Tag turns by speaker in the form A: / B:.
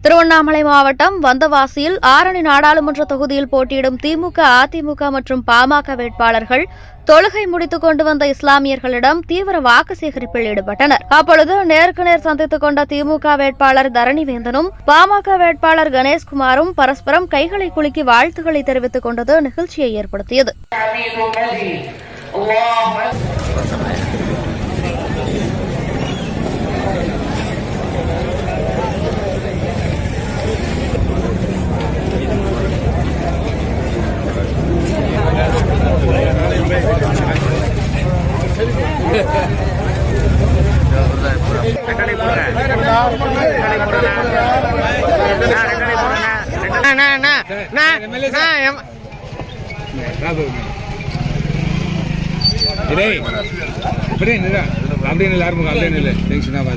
A: திருவண்ணாமலை மாவட்டம் வந்தவாசியில் ஆரணி நாடாளுமன்ற தொகுதியில் போட்டியிடும் திமுக, அதிமுக மற்றும் பாமக வேட்பாளர்கள் தொழுகை முடித்துக் கொண்டு வந்த இஸ்லாமியர்களிடம் தீவிர வாக்கு சேகரிப்பில் ஈடுபட்டனர். அப்பொழுது நேருக்கு நேர் சந்தித்துக் கொண்ட திமுக வேட்பாளர் தரணிவேந்தனும் பாமக வேட்பாளர் கணேஷ்குமாரும் பரஸ்பரம் கைகளை குலுக்கி வாழ்த்துக்களை தெரிவித்துக் கொண்டது நிகழ்ச்சியை ஏற்படுத்தியது.
B: அப்படின்னு இல்லை, அப்படின்னு இல்லை, டென்ஷனாக